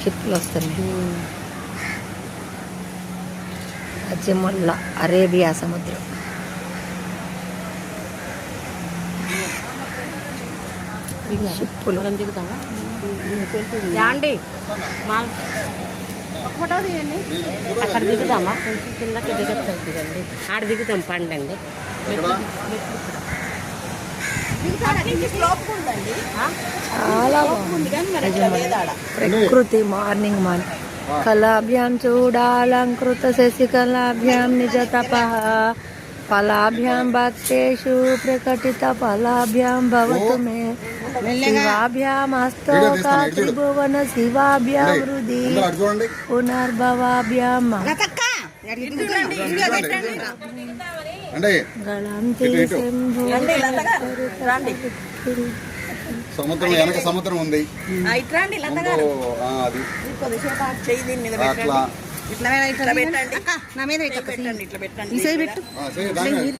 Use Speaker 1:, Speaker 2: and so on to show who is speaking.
Speaker 1: షిప్పులు వస్తున్నాయి. అజ్జిముల్లా అరేబియా సముద్రం. షిప్పులు
Speaker 2: అక్కడ దిగుదామా? కొంచెం కిందకి దిగచ్చు దిగండి. ఆడ దిగుతాం పండండి.
Speaker 1: చాలా ప్రకృతి. మార్నింగ్ కళాభ్యాం చూడాలంకృత శశికళాభ్యాం నిజ తపః ఫలాభ్యాం భక్తేషు ప్రకటిత ఫలాభ్యాం భవతు మే శివాభ్యాం హస్తోక త్రిభువన శివాభ్యాం హృది పునర్భవాభ్యాం
Speaker 3: సముద్రం వెనక సముద్రం ఉంది.
Speaker 2: ఇట్లా పెట్టండి.